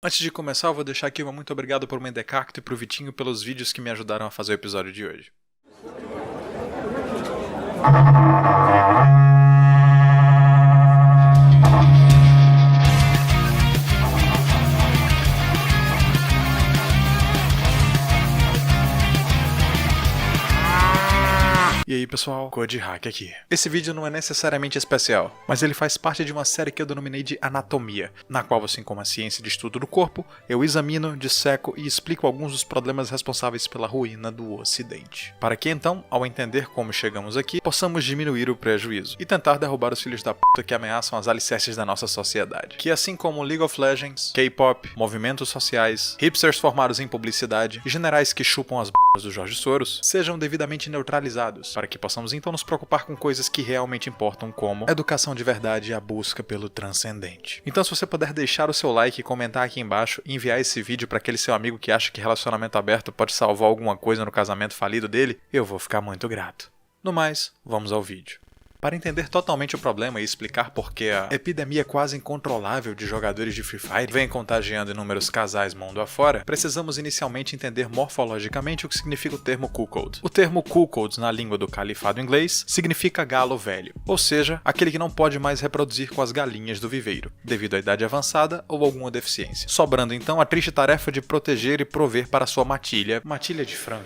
Antes de começar, eu vou deixar aqui um muito obrigado pro Mendecacto e pro Vitinho pelos vídeos que me ajudaram a fazer o episódio de hoje. E aí pessoal, Code Hack aqui. Esse vídeo não é necessariamente especial, mas ele faz parte de uma série que eu denominei de Anatomia, na qual, assim como a ciência de estudo do corpo, eu examino, disseco e explico alguns dos problemas responsáveis pela ruína do Ocidente. Para que então, ao entender como chegamos aqui, possamos diminuir o prejuízo e tentar derrubar os filhos da puta que ameaçam as alicerces da nossa sociedade. Que assim como League of Legends, K-pop, movimentos sociais, hipsters formados em publicidade e generais que chupam as b****s do Jorge Soros, sejam devidamente neutralizados, para que possamos então nos preocupar com coisas que realmente importam, como educação de verdade e a busca pelo transcendente. Então, se você puder deixar o seu like e comentar aqui embaixo e enviar esse vídeo para aquele seu amigo que acha que relacionamento aberto pode salvar alguma coisa no casamento falido dele, eu vou ficar muito grato. No mais, vamos ao vídeo. Para entender totalmente o problema e explicar por que a epidemia quase incontrolável de jogadores de Free Fire vem contagiando inúmeros casais mundo afora, precisamos inicialmente entender morfologicamente o que significa o termo cuckold. O termo cuckold na língua do califado inglês significa galo velho, ou seja, aquele que não pode mais reproduzir com as galinhas do viveiro, devido à idade avançada ou alguma deficiência, sobrando então a triste tarefa de proteger e prover para sua matilha de frango.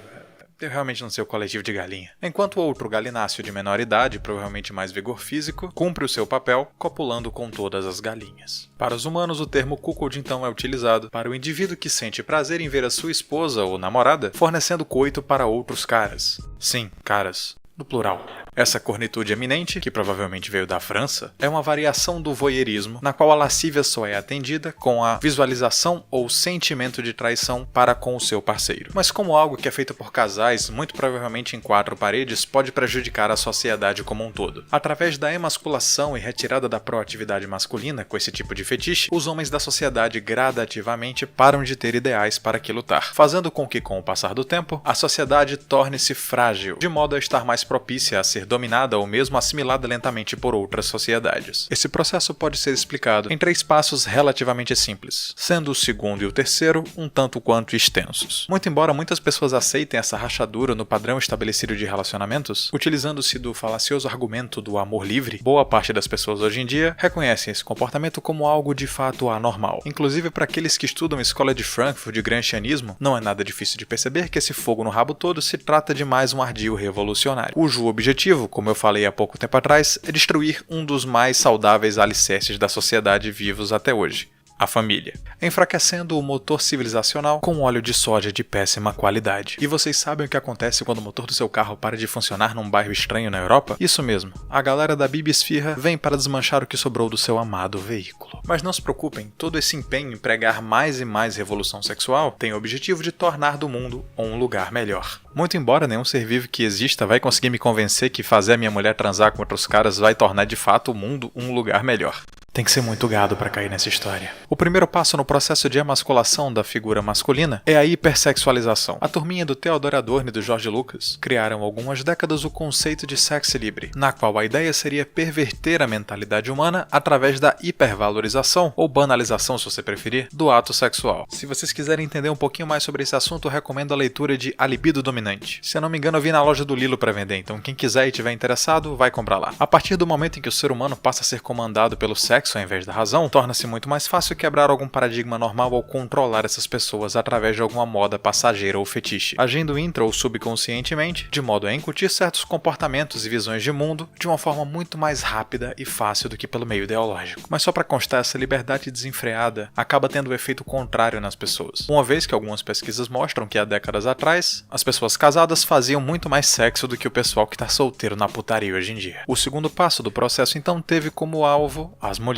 Eu realmente não sei o coletivo de galinha. Enquanto o outro galináceo de menor idade, provavelmente mais vigor físico, cumpre o seu papel copulando com todas as galinhas. Para os humanos, o termo cuckold então é utilizado para o indivíduo que sente prazer em ver a sua esposa ou namorada fornecendo coito para outros caras. Sim, caras. No plural. Essa cornitude eminente, que provavelmente veio da França, é uma variação do voyeurismo, na qual a lascívia só é atendida com a visualização ou sentimento de traição para com o seu parceiro. Mas como algo que é feito por casais, muito provavelmente em quatro paredes, pode prejudicar a sociedade como um todo. Através da emasculação e retirada da proatividade masculina com esse tipo de fetiche, os homens da sociedade gradativamente param de ter ideais para que lutar, fazendo com que, com o passar do tempo, a sociedade torne-se frágil, de modo a estar mais propícia a ser dominada ou mesmo assimilada lentamente por outras sociedades. Esse processo pode ser explicado em 3 passos relativamente simples, sendo o segundo e o terceiro um tanto quanto extensos. Muito embora muitas pessoas aceitem essa rachadura no padrão estabelecido de relacionamentos, utilizando-se do falacioso argumento do amor livre, boa parte das pessoas hoje em dia reconhecem esse comportamento como algo de fato anormal. Inclusive, para aqueles que estudam a escola de Frankfurt de gramscianismo, não é nada difícil de perceber que esse fogo no rabo todo se trata de mais um ardil revolucionário, cujo objetivo, como eu falei há pouco tempo atrás, é destruir um dos mais saudáveis alicerces da sociedade vivos até hoje. A família, enfraquecendo o motor civilizacional com óleo de soja de péssima qualidade. E vocês sabem o que acontece quando o motor do seu carro para de funcionar num bairro estranho na Europa? Isso mesmo, a galera da Bibisfirra vem para desmanchar o que sobrou do seu amado veículo. Mas não se preocupem, todo esse empenho em pregar mais e mais revolução sexual tem o objetivo de tornar do mundo um lugar melhor. Muito embora nenhum ser vivo que exista vai conseguir me convencer que fazer a minha mulher transar com outros caras vai tornar de fato o mundo um lugar melhor. Tem que ser muito gado para cair nessa história. O primeiro passo no processo de emasculação da figura masculina é a hipersexualização. A turminha do Theodor Adorno e do George Lucas criaram há algumas décadas o conceito de sex libre, na qual a ideia seria perverter a mentalidade humana através da hipervalorização, ou banalização se você preferir, do ato sexual. Se vocês quiserem entender um pouquinho mais sobre esse assunto, eu recomendo a leitura de A Libido Dominante. Se eu não me engano, eu vi na loja do Lilo para vender, então quem quiser e tiver interessado, vai comprar lá. A partir do momento em que o ser humano passa a ser comandado pelo sexo ao invés da razão, torna-se muito mais fácil quebrar algum paradigma normal ou controlar essas pessoas através de alguma moda passageira ou fetiche, agindo intra ou subconscientemente, de modo a incutir certos comportamentos e visões de mundo de uma forma muito mais rápida e fácil do que pelo meio ideológico. Mas só para constar, essa liberdade desenfreada acaba tendo o efeito contrário nas pessoas, uma vez que algumas pesquisas mostram que há décadas atrás, as pessoas casadas faziam muito mais sexo do que o pessoal que está solteiro na putaria hoje em dia. O segundo passo do processo então teve como alvo as mulheres.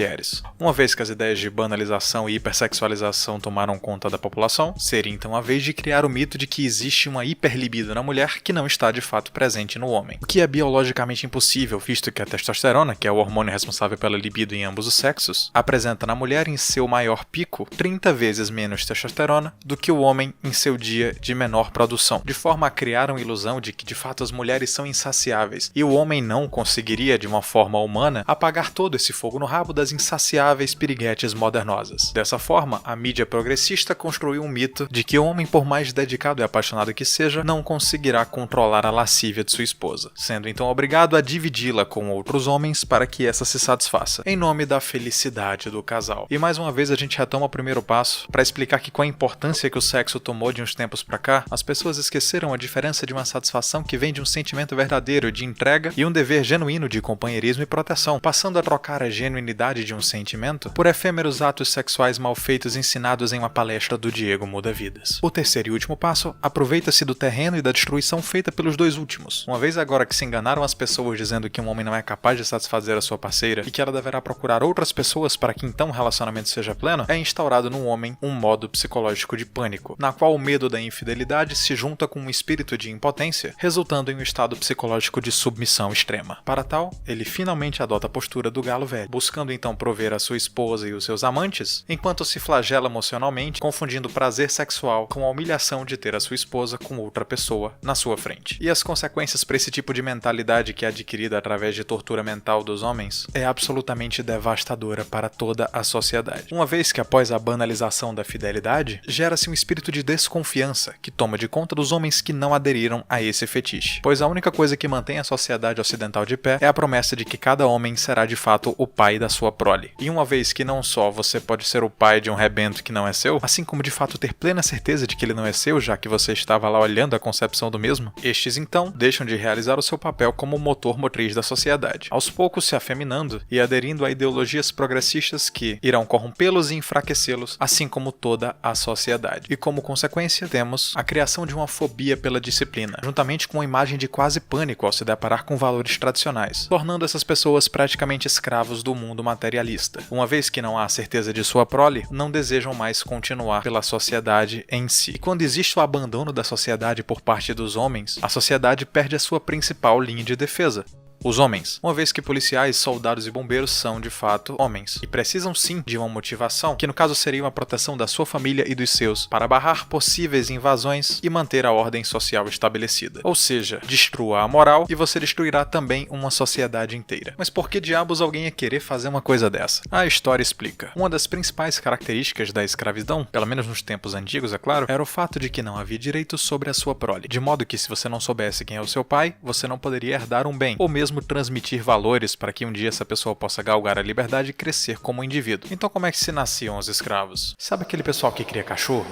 Uma vez que as ideias de banalização e hipersexualização tomaram conta da população, seria então a vez de criar o mito de que existe uma hiperlibido na mulher que não está de fato presente no homem. O que é biologicamente impossível, visto que a testosterona, que é o hormônio responsável pela libido em ambos os sexos, apresenta na mulher em seu maior pico 30 vezes menos testosterona do que o homem em seu dia de menor produção, de forma a criar uma ilusão de que de fato as mulheres são insaciáveis e o homem não conseguiria, de uma forma humana, apagar todo esse fogo no rabo das das insaciáveis piriguetes modernosas. Dessa forma, a mídia progressista construiu um mito de que o homem, por mais dedicado e apaixonado que seja, não conseguirá controlar a lascívia de sua esposa, sendo então obrigado a dividi-la com outros homens para que essa se satisfaça, em nome da felicidade do casal. E mais uma vez a gente retoma o primeiro passo para explicar que com a importância que o sexo tomou de uns tempos pra cá, as pessoas esqueceram a diferença de uma satisfação que vem de um sentimento verdadeiro de entrega e um dever genuíno de companheirismo e proteção, passando a trocar a genuinidade de um sentimento por efêmeros atos sexuais mal feitos ensinados em uma palestra do Diego Muda Vidas. O terceiro e último passo aproveita-se do terreno e da destruição feita pelos dois últimos. Uma vez agora que se enganaram as pessoas dizendo que um homem não é capaz de satisfazer a sua parceira e que ela deverá procurar outras pessoas para que então o relacionamento seja pleno, é instaurado no homem um modo psicológico de pânico, na qual o medo da infidelidade se junta com um espírito de impotência, resultando em um estado psicológico de submissão extrema. Para tal, ele finalmente adota a postura do galo velho, buscando então prover a sua esposa e os seus amantes, enquanto se flagela emocionalmente, confundindo prazer sexual com a humilhação de ter a sua esposa com outra pessoa na sua frente. E as consequências para esse tipo de mentalidade que é adquirida através de tortura mental dos homens é absolutamente devastadora para toda a sociedade. Uma vez que após a banalização da fidelidade, gera-se um espírito de desconfiança que toma de conta dos homens que não aderiram a esse fetiche, pois a única coisa que mantém a sociedade ocidental de pé é a promessa de que cada homem será de fato o pai da sua prole. E uma vez que não só você pode ser o pai de um rebento que não é seu, assim como de fato ter plena certeza de que ele não é seu, já que você estava lá olhando a concepção do mesmo, estes então deixam de realizar o seu papel como motor motriz da sociedade, aos poucos se afeminando e aderindo a ideologias progressistas que irão corrompê-los e enfraquecê-los, assim como toda a sociedade. E como consequência, temos a criação de uma fobia pela disciplina, juntamente com uma imagem de quase pânico ao se deparar com valores tradicionais, tornando essas pessoas praticamente escravos do mundo materialista. Uma vez que não há certeza de sua prole, não desejam mais continuar pela sociedade em si. E quando existe o abandono da sociedade por parte dos homens, a sociedade perde a sua principal linha de defesa: os homens, uma vez que policiais, soldados e bombeiros são, de fato, homens, e precisam sim de uma motivação, que no caso seria uma proteção da sua família e dos seus, para barrar possíveis invasões e manter a ordem social estabelecida. Ou seja, destrua a moral e você destruirá também uma sociedade inteira. Mas por que diabos alguém ia querer fazer uma coisa dessa? A história explica. Uma das principais características da escravidão, pelo menos nos tempos antigos, é claro, era o fato de que não havia direitos sobre a sua prole, de modo que se você não soubesse quem é o seu pai, você não poderia herdar um bem, ou mesmo transmitir valores para que um dia essa pessoa possa galgar a liberdade e crescer como indivíduo. Então como é que se nasciam os escravos? Sabe aquele pessoal que cria cachorro?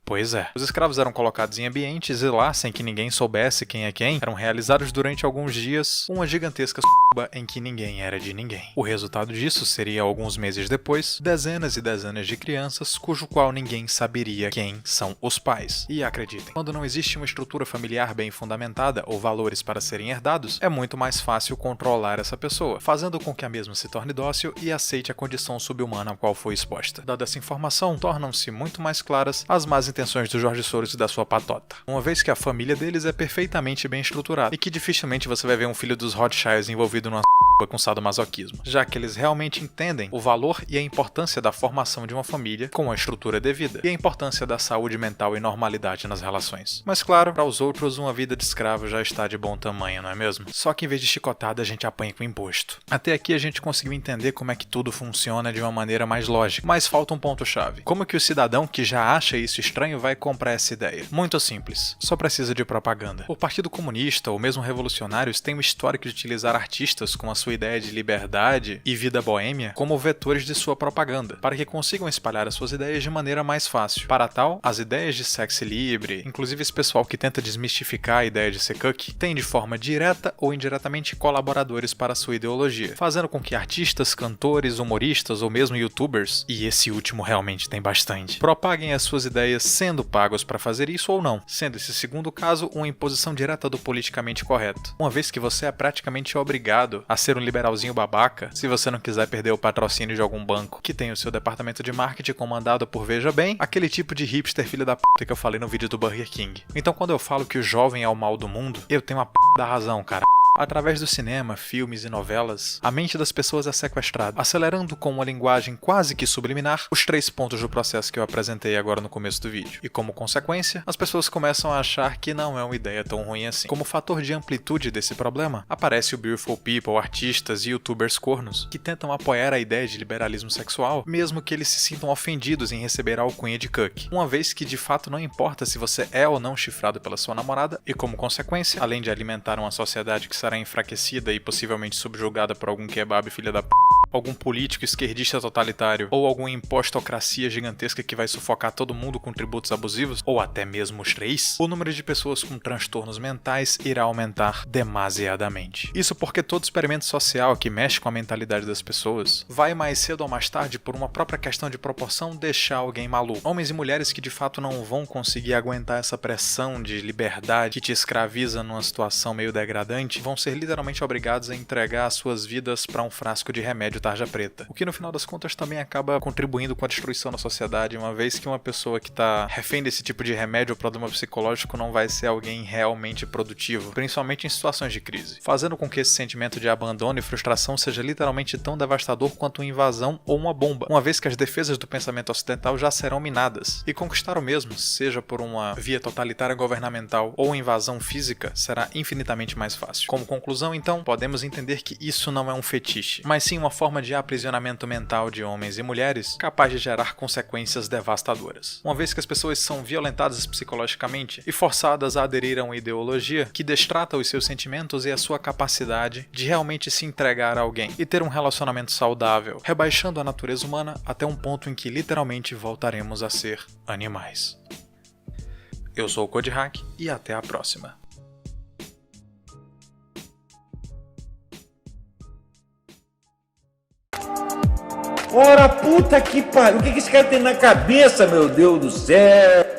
Pois é. Os escravos eram colocados em ambientes e lá, sem que ninguém soubesse quem é quem, eram realizados durante alguns dias uma gigantesca em que ninguém era de ninguém. O resultado disso seria, alguns meses depois, dezenas e dezenas de crianças cujo qual ninguém saberia quem são os pais. E acreditem, quando não existe uma estrutura familiar bem fundamentada ou valores para serem herdados, é muito mais fácil controlar essa pessoa, fazendo com que a mesma se torne dócil e aceite a condição subhumana a qual foi exposta. Dada essa informação, tornam-se muito mais claras as más intenções do Jorge Soros e da sua patota, uma vez que a família deles é perfeitamente bem estruturada e que dificilmente você vai ver um filho dos Rothschilds envolvido numa com sadomasoquismo, já que eles realmente entendem o valor e a importância da formação de uma família com a estrutura devida, e a importância da saúde mental e normalidade nas relações. Mas claro, para os outros uma vida de escravo já está de bom tamanho, não é mesmo? Só que em vez de chicotada a gente apanha com imposto. Até aqui a gente conseguiu entender como é que tudo funciona de uma maneira mais lógica, mas falta um ponto-chave. Como que o cidadão que já acha isso estranho vai comprar essa ideia? Muito simples, só precisa de propaganda. O Partido Comunista ou mesmo revolucionários têm um histórico de utilizar artistas com a sua ideia de liberdade e vida boêmia como vetores de sua propaganda, para que consigam espalhar as suas ideias de maneira mais fácil. Para tal, as ideias de sexo livre, inclusive esse pessoal que tenta desmistificar a ideia de ser cuck, tem de forma direta ou indiretamente colaboradores para a sua ideologia, fazendo com que artistas, cantores, humoristas ou mesmo youtubers, e esse último realmente tem bastante, propaguem as suas ideias sendo pagos para fazer isso ou não, sendo esse segundo caso uma imposição direta do politicamente correto, uma vez que você é praticamente obrigado a ser um liberalzinho babaca se você não quiser perder o patrocínio de algum banco que tem o seu departamento de marketing comandado por, veja bem, aquele tipo de hipster filha da puta que eu falei no vídeo do Burger King. Então quando eu falo que o jovem é o mal do mundo, eu tenho uma p da razão, cara. Através do cinema, filmes e novelas, a mente das pessoas é sequestrada, acelerando com uma linguagem quase que subliminar os 3 pontos do processo que eu apresentei agora no começo do vídeo. E como consequência, as pessoas começam a achar que não é uma ideia tão ruim assim. Como fator de amplitude desse problema, aparece o Beautiful People, artistas e youtubers cornos, que tentam apoiar a ideia de liberalismo sexual, mesmo que eles se sintam ofendidos em receber a alcunha de cuck, uma vez que de fato não importa se você é ou não chifrado pela sua namorada, e como consequência, além de alimentar uma sociedade que será enfraquecida e possivelmente subjugada por algum kebab filha da p, algum político esquerdista totalitário, ou alguma impostocracia gigantesca que vai sufocar todo mundo com tributos abusivos, ou até mesmo os 3, o número de pessoas com transtornos mentais irá aumentar demasiadamente. Isso porque todo experimento social que mexe com a mentalidade das pessoas vai mais cedo ou mais tarde, por uma própria questão de proporção, deixar alguém maluco. Homens e mulheres que de fato não vão conseguir aguentar essa pressão de liberdade que te escraviza numa situação meio degradante, vão ser literalmente obrigados a entregar as suas vidas para um frasco de remédio tarja preta. O que no final das contas também acaba contribuindo com a destruição da sociedade, uma vez que uma pessoa que está refém desse tipo de remédio ou problema psicológico não vai ser alguém realmente produtivo, principalmente em situações de crise, fazendo com que esse sentimento de abandono e frustração seja literalmente tão devastador quanto uma invasão ou uma bomba, uma vez que as defesas do pensamento ocidental já serão minadas, e conquistar o mesmo, seja por uma via totalitária governamental ou invasão física, será infinitamente mais fácil. Como conclusão, então, podemos entender que isso não é um fetiche, mas sim uma forma de aprisionamento mental de homens e mulheres capaz de gerar consequências devastadoras, uma vez que as pessoas são violentadas psicologicamente e forçadas a aderir a uma ideologia que destrata os seus sentimentos e a sua capacidade de realmente se entregar a alguém e ter um relacionamento saudável, rebaixando a natureza humana até um ponto em que literalmente voltaremos a ser animais. Eu sou o CodeHack e até a próxima. Ora, puta que pariu, o que esse cara tem na cabeça, meu Deus do céu?